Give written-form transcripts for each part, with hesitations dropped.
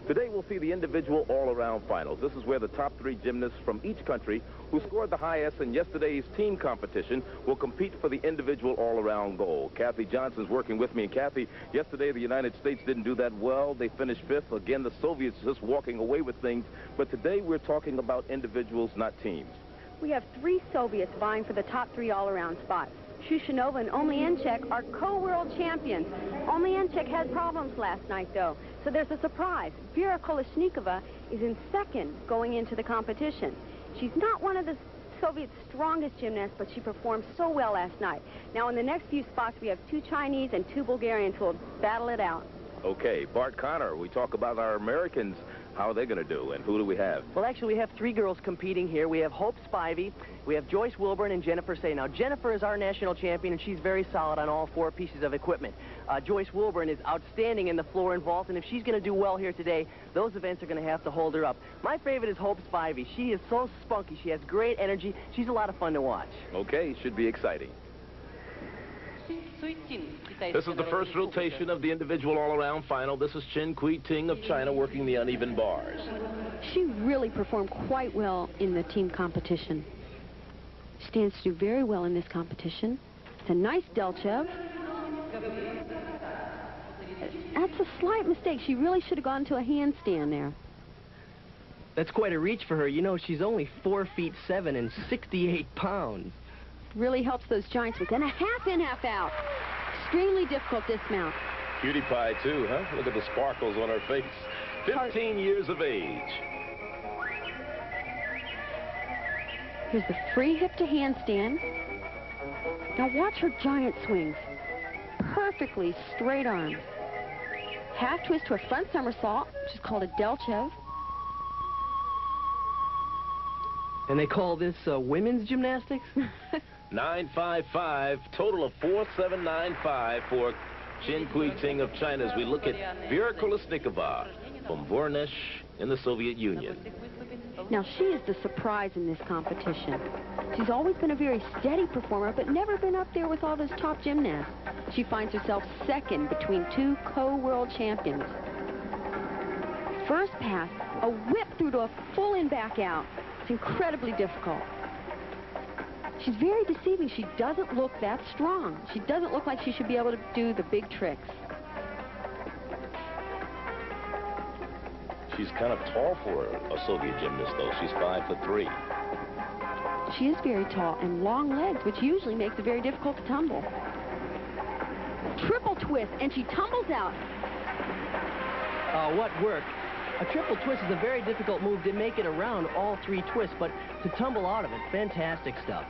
Today we'll see the individual all-around finals. This is where the top 3 gymnasts from each country who scored the highest in yesterday's team competition will compete for the individual all-around gold. Kathy Johnson's working with me. And Kathy, yesterday the United States didn't do that well. They finished 5th. Again, the Soviets just walking away with things. But today we're talking about individuals, not teams. We have 3 Soviets vying for the top 3 all-around spots. Shushunova and Omelianchik are co-world champions. Omelianchik had problems last night, though, so there's a surprise. Vera Kolesnikova is in 2nd going into the competition. She's not one of the Soviets' strongest gymnasts, but she performed so well last night. Now, in the next few spots, we have 2 Chinese and 2 Bulgarians who will battle it out. Okay, Bart Connor, we talk about our Americans. How are they going to do, and who do we have? Well, actually, we have 3 girls competing here. We have Hope Spivey, we have Joyce Wilburn, and Jennifer Say. Now, Jennifer is our national champion, and she's very solid on all 4 pieces of equipment. Joyce Wilburn is outstanding in the floor and vault, and if she's going to do well here today, those events are going to have to hold her up. My favorite is Hope Spivey. She is so spunky. She has great energy. She's a lot of fun to watch. Okay, should be exciting. This is the first rotation of the individual all-around final. This is Chen Cuiting of China working the uneven bars. She really performed quite well in the team competition. Stands to do very well in this competition. It's a nice Delchev. That's a slight mistake. She really should have gone to a handstand there. That's quite a reach for her. You know, she's only 4'7" and 68 pounds. Really helps those giants with. And a half in, half out. Extremely difficult dismount. Cutie pie, too, huh? Look at the sparkles on her face. 15 years of age. Here's the free hip to handstand. Now watch her giant swings. Perfectly straight arms. Half twist to a front somersault, which is called a Delchev. And they call this women's gymnastics? 9.55, total of 4.795 for Chen Cuiting of China as we look at Vera Kolesnikova from Voronezh in the Soviet Union. Now, she is the surprise in this competition. She's always been a very steady performer, but never been up there with all those top gymnasts. She finds herself 2nd between 2 co-world champions. First pass, a whip through to a full in back out. It's incredibly difficult. She's very deceiving. She doesn't look that strong. She doesn't look like she should be able to do the big tricks. She's kind of tall for a Soviet gymnast, though. She's 5'3". She is very tall and long legs, which usually makes it very difficult to tumble. Triple twist, and she tumbles out. What work? A triple twist is a very difficult move to make it around all 3 twists, but to tumble out of it, fantastic stuff.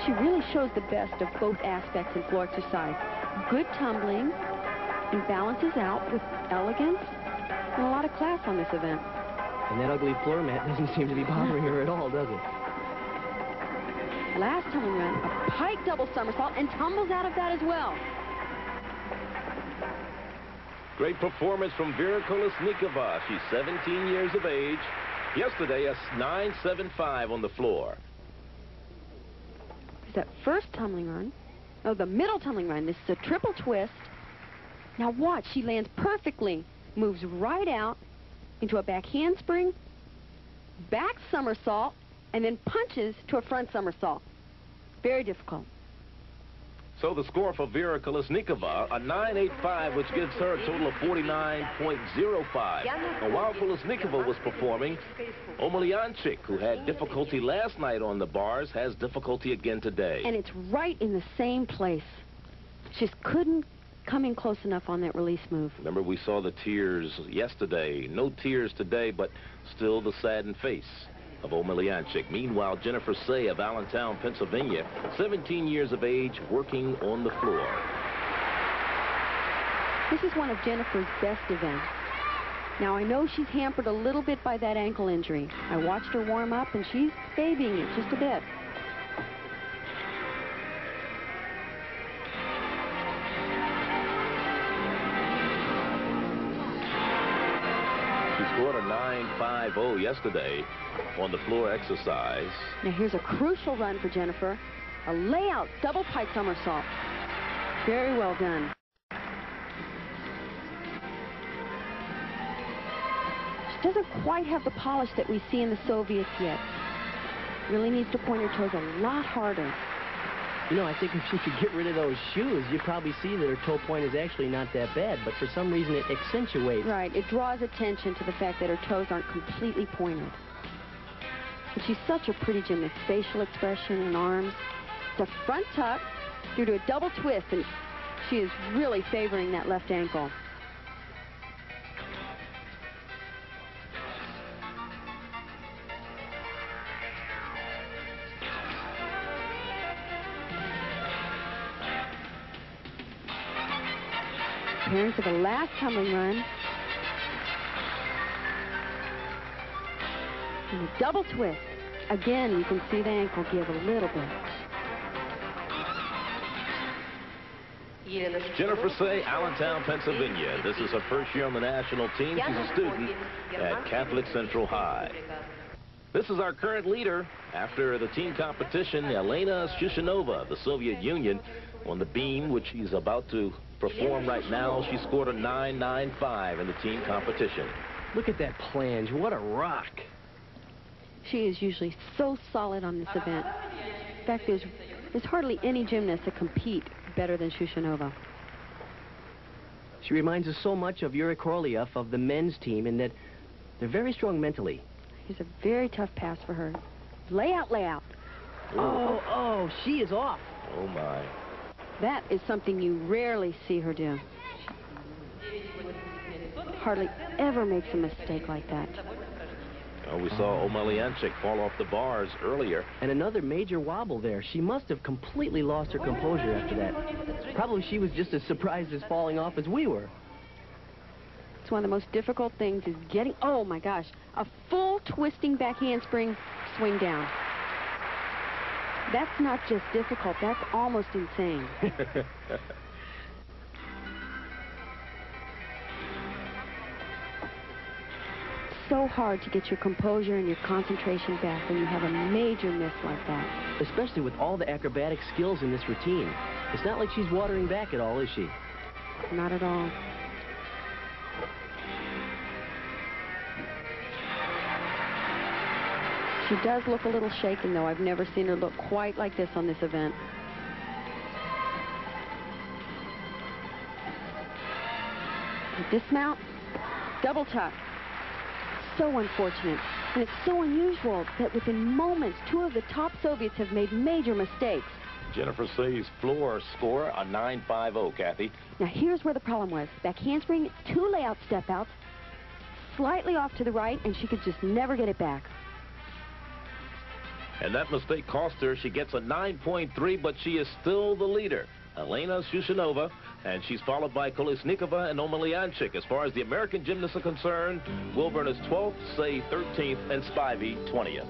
She really shows the best of both aspects in floor exercise. Good tumbling and balances out with elegance and a lot of class on this event. And that ugly floor mat doesn't seem to be bothering her at all, does it? Last tumbling run, a pike double somersault, and tumbles out of that as well. Great performance from Vera Kolesnikova. She's 17 years of age. Yesterday, a 9.75 on the floor. Is that first tumbling run? Oh, the middle tumbling run. This is a triple twist. Now watch, she lands perfectly. Moves right out into a back handspring, back somersault, and then punches to a front somersault. Very difficult. So the score for Vera Kolesnikova, a 9.85, which gives her a total of 49.05. Now, while Kolesnikova was performing, Omelianchik, who had difficulty last night on the bars, has difficulty again today. And it's right in the same place. Just couldn't come in close enough on that release move. Remember, we saw the tears yesterday. No tears today, but still the saddened face of Omelianchik. Meanwhile, Jennifer Say of Allentown, Pennsylvania, 17 years of age, working on the floor. This is one of Jennifer's best events. Now, I know she's hampered a little bit by that ankle injury. I watched her warm up, and she's babying it just a bit. She scored a 9.85 9.50 yesterday on the floor exercise. Now here's a crucial run for Jennifer. A layout double pike somersault. Very well done. She doesn't quite have the polish that we see in the Soviets yet. Really needs to point her toes a lot harder. You know, I think if she could get rid of those shoes, you'd probably see that her toe point is actually not that bad, but for some reason it accentuates. Right, it draws attention to the fact that her toes aren't completely pointed. But she's such a pretty gymnast. Facial expression and arms. It's a front tuck through to a double twist, and she is really favoring that left ankle. Preparing for the last tumbling run. And a double twist. Again, you can see the ankle give a little bit. Jennifer Say, Allentown, Pennsylvania. This is her first year on the national team. She's a student at Catholic Central High. This is our current leader after the team competition, Yelena Shushunova, the Soviet Union, on the beam, which she's about to perform right now. She scored a 9.95 in the team competition. Look at that planche. What a rock. She is usually so solid on this event. In fact, there's hardly any gymnasts that compete better than Shushunova. She reminds us so much of Yuri Korolyev of the men's team in that they're very strong mentally. Here's a very tough pass for her. Layout, layout. Oh, she is off. Oh, my. That is something you rarely see her do. Hardly ever makes a mistake like that. Well, we saw Omelianchik fall off the bars earlier. And another major wobble there. She must have completely lost her composure after that. Probably she was just as surprised as falling off as we were. It's one of the most difficult things is getting, oh my gosh, a full twisting back handspring swing down. That's not just difficult, that's almost insane. So hard to get your composure and your concentration back when you have a major miss like that. Especially with all the acrobatic skills in this routine. It's not like she's watering back at all, is she? Not at all. She does look a little shaken, though. I've never seen her look quite like this on this event. Dismount, double tuck. So unfortunate, and it's so unusual that within moments, two of the top Soviets have made major mistakes. Jennifer Say's floor score, a 9.50, Kathy. Now, here's where the problem was. Back handspring, two layout step-outs, slightly off to the right, and she could just never get it back. And that mistake cost her. She gets a 9.3, but she is still the leader. Yelena Shushunova, and she's followed by Kolesnikova and Omelianchik. As far as the American gymnasts are concerned, Wilburn is 12th, Say 13th, and Spivey 20th.